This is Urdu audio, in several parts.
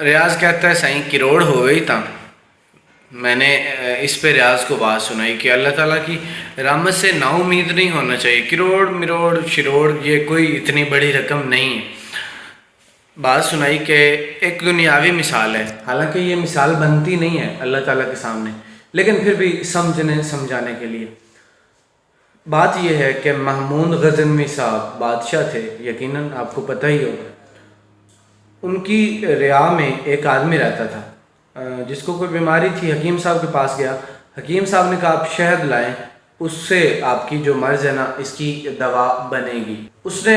ریاض کہتا ہے سائیں کروڑ ہو گئی تھا. میں نے اس پہ ریاض کو بات سنائی کہ اللہ تعالیٰ کی رحمت سے نا امید نہیں ہونا چاہیے. کروڑ مروڑ شروڑ یہ کوئی اتنی بڑی رقم نہیں ہے. بات سنائی کہ ایک دنیاوی مثال ہے، حالانکہ یہ مثال بنتی نہیں ہے اللہ تعالیٰ کے سامنے، لیکن پھر بھی سمجھانے کے لیے. بات یہ ہے کہ محمود غزنوی صاحب بادشاہ تھے، یقیناً آپ کو پتہ ہی ہوگا. ان کی رعا میں ایک آدمی رہتا تھا جس کو کوئی بیماری تھی. حکیم صاحب کے پاس گیا. حکیم صاحب نے کہا آپ شہد لائیں، اس سے آپ کی جو مرض ہے نا اس کی دوا بنے گی. اس نے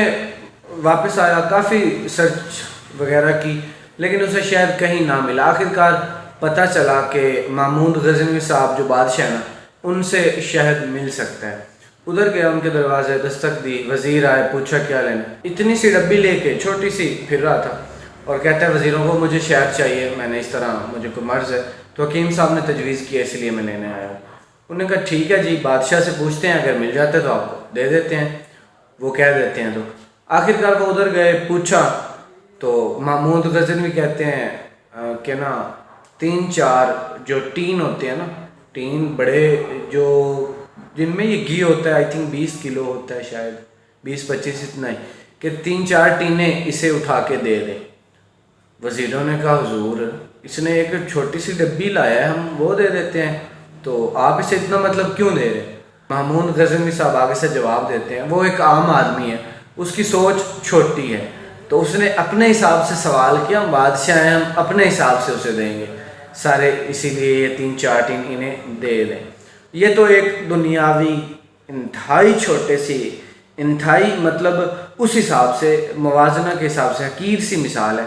واپس آیا، کافی سرچ وغیرہ کی، لیکن اسے شہد کہیں نہ ملا. آخرکار پتہ چلا کہ محمود غزنوی صاحب جو بادشاہ ہیں نا ان سے شہد مل سکتا ہے. ادھر گیا، ان کے دروازے دستک دی، وزیر آئے، پوچھا کیا لینا. اتنی سی ڈبی لے کے چھوٹی سی پھر رہا تھا اور کہتا ہے وزیروں کو مجھے شہد چاہیے، میں نے اس طرح مجھے کوئی مرض ہے. تو حکیم صاحب نے تجویز کیا، اس لیے میں لینے آیا ہوں. انہوں نے کہا ٹھیک ہے جی، بادشاہ سے پوچھتے ہیں، اگر مل جاتے تو آپ کو دے دیتے ہیں. وہ کہہ دیتے ہیں. تو آخرکار وہ ادھر گئے، پوچھا تو محمود غزنوی کہتے ہیں کہ نا 3-4 جو ٹین ہوتے ہیں نا، ٹین بڑے جو جن میں یہ گھی ہوتا ہے، آئی تھنک 20 کلو ہوتا ہے، شاید 20-25 اتنا ہی، کہ 3-4 ٹینیں اسے اٹھا کے دے دیں. وزیروں نے کہا حضور اس نے ایک چھوٹی سی ڈبی لایا ہے، ہم وہ دے دیتے ہیں، تو آپ اسے اتنا مطلب کیوں دے رہے. محمود غزنوی صاحب آگے سے جواب دیتے ہیں، وہ ایک عام آدمی ہے، اس کی سوچ چھوٹی ہے، تو اس نے اپنے حساب سے سوال کیا. ہم بادشاہ ہیں، ہم اپنے حساب سے اسے دیں گے سارے، اسی لیے یہ 3-4 ٹین انہیں دے دیں. یہ تو ایک دنیاوی انتہائی چھوٹے سی، انتہائی مطلب اس حساب سے موازنہ کے حساب سے حقیر سی مثال ہے،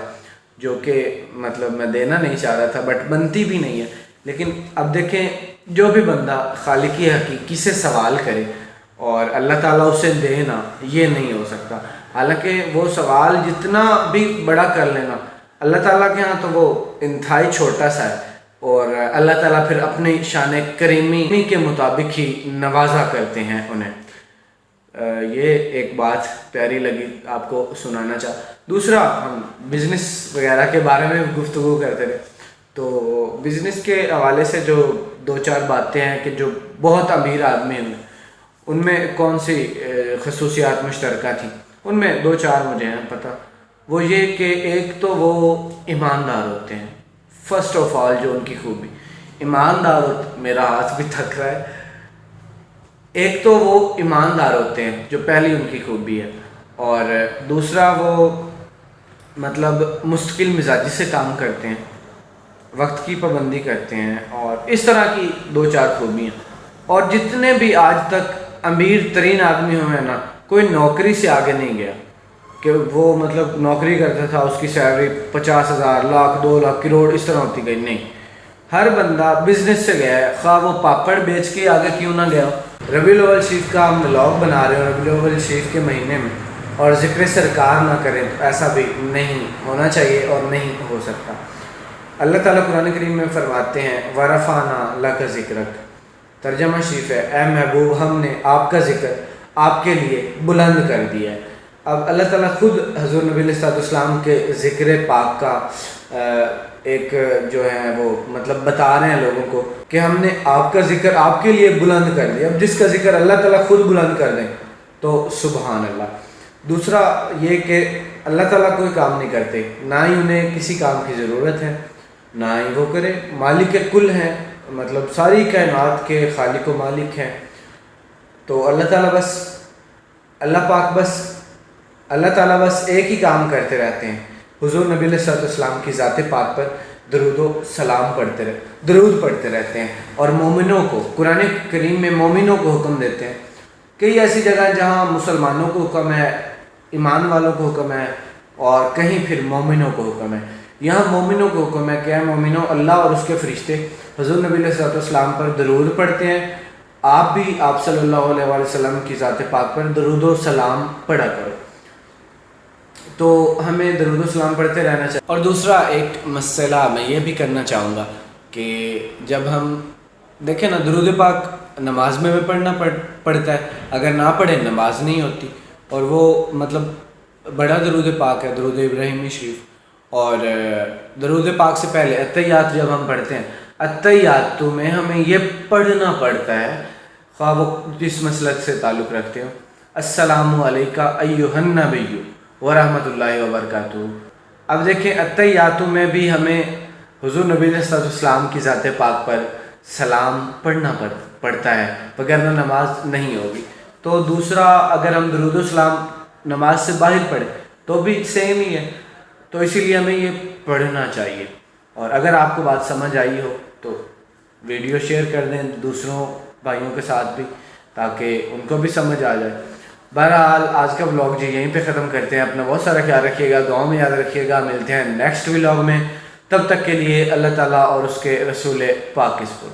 جو کہ مطلب میں دینا نہیں چاہ رہا تھا بٹ بنتی بھی نہیں ہے. لیکن اب دیکھیں، جو بھی بندہ خالق حقیقی سے سوال کرے اور اللہ تعالیٰ اسے دے نا، یہ نہیں ہو سکتا. حالانکہ وہ سوال جتنا بھی بڑا کر لینا، اللہ تعالیٰ کے ہاں تو وہ انتہائی چھوٹا سا ہے، اور اللہ تعالیٰ پھر اپنی شان کریمی کے مطابق ہی نوازا کرتے ہیں انہیں. یہ ایک بات پیاری لگی آپ کو سنانا چاہا. دوسرا، ہم بزنس وغیرہ کے بارے میں گفتگو کرتے رہے، تو بزنس کے حوالے سے جو 2-4 باتیں ہیں کہ جو بہت امیر آدمی ہیں ان میں کون سی خصوصیات مشترکہ تھیں، ان میں 2-4 مجھے ہیں پتہ. وہ یہ کہ ایک تو وہ ایماندار ہوتے ہیں. فرسٹ آف آل جو ان کی خوبی ایماندار ہوتے، میرا ہاتھ بھی تھک رہا ہے. ایک تو وہ ایماندار ہوتے ہیں جو پہلی ان کی خوبی ہے، اور دوسرا وہ مطلب مستقل مزاجی سے کام کرتے ہیں، وقت کی پابندی کرتے ہیں، اور اس طرح کی 2-4 خوبیاں. اور جتنے بھی آج تک امیر ترین آدمی ہوئے ہیں نا، کوئی نوکری سے آگے نہیں گیا کہ وہ مطلب نوکری کرتا تھا، اس کی سیلری 50,000 لاکھ 2 لاکھ کروڑ اس طرح ہوتی گئی. نہیں، ہر بندہ بزنس سے گیا ہے، خواہ وہ پاپڑ بیچ کے آگے کیوں نہ گیا. ربیع الاول شریف کا ہم ولاگ بنا رہے ہیں ربیع الاول شریف کے مہینے میں، اور ذکر سرکار نہ کریں تو ایسا بھی نہیں ہونا چاہیے اور نہیں ہو سکتا. اللہ تعالیٰ قرآن کریم میں فرماتے ہیں وَرَفَعْنَا لَكَ ذِكْرَكَ، ترجمہ شریف ہے اے محبوب ہم نے آپ کا ذکر آپ کے لیے بلند کر دیا ہے. اب اللہ تعالیٰ خود حضور نبی علیہ السلام کے ذکر پاک کا ایک جو ہے وہ مطلب بتا رہے ہیں لوگوں کو کہ ہم نے آپ کا ذکر آپ کے لیے بلند کر دیا. اب جس کا ذکر اللہ تعالیٰ خود بلند کر دیں تو سبحان اللہ. دوسرا یہ کہ اللہ تعالیٰ کوئی کام نہیں کرتے، نہ ہی انہیں کسی کام کی ضرورت ہے، نہ ہی وہ کرے. مالک کل ہیں، مطلب ساری کائنات کے خالق و مالک ہیں. تو اللہ تعالیٰ بس ایک ہی کام کرتے رہتے ہیں، حضور نبی علیہ السلام کی ذات پاک پر درود و سلام درود پڑھتے رہتے ہیں. اور مومنوں کو قرآن کریم میں مومنوں کو حکم دیتے ہیں. کئی ایسی جگہ جہاں مسلمانوں کو حکم ہے، ایمان والوں کو حکم ہے، اور کہیں پھر مومنوں کو حکم ہے. یہاں مومنوں کو حکم ہے کہ اے مومنوں، اللہ اور اس کے فرشتے حضور نبی علیہ السلام پر درود پڑھتے ہیں، آپ بھی آپ صلی اللہ علیہ وآلہ وسلم کی ذات پاک پر درود و سلام پڑھا کرو. تو ہمیں درود و سلام پڑھتے رہنا چاہیے. اور دوسرا ایک مسئلہ میں یہ بھی کرنا چاہوں گا کہ جب ہم دیکھیں نا، درود پاک نماز میں بھی پڑھنا پڑتا ہے، اگر نہ پڑھے نماز نہیں ہوتی. اور وہ مطلب بڑا درود پاک ہے، درود ابراہیمی شریف. اور درود پاک سے پہلے اتحیات جب ہم پڑھتے ہیں، اتحیات میں ہمیں یہ پڑھنا پڑتا ہے، خواہ وہ جس مسلک سے تعلق رکھتے ہو. السلام علیکہ ایہا النبی ورحمۃ اللہ وبرکاتہ. اب دیکھیں اتحیات میں بھی ہمیں حضور نبی صلی اللہ علیہ وسلم کی ذات پاک پر سلام پڑھنا پڑتا ہے، وگرنہ نماز نہیں ہوگی. تو دوسرا اگر ہم درود و سلام نماز سے باہر پڑھیں تو بھی سیم ہی ہے، تو اسی لیے ہمیں یہ پڑھنا چاہیے. اور اگر آپ کو بات سمجھ آئی ہو تو ویڈیو شیئر کر دیں دوسروں بھائیوں کے ساتھ بھی، تاکہ ان کو بھی سمجھ آ جائے. بہرحال آج کا ولاگ یہیں پہ ختم کرتے ہیں. اپنا بہت سارا خیال رکھیے گا، دعاؤں میں یاد رکھیے گا. ملتے ہیں نیکسٹ ولاگ میں، تب تک کے لیے اللہ تعالیٰ اور اس کے رسول پاک کے سپرد.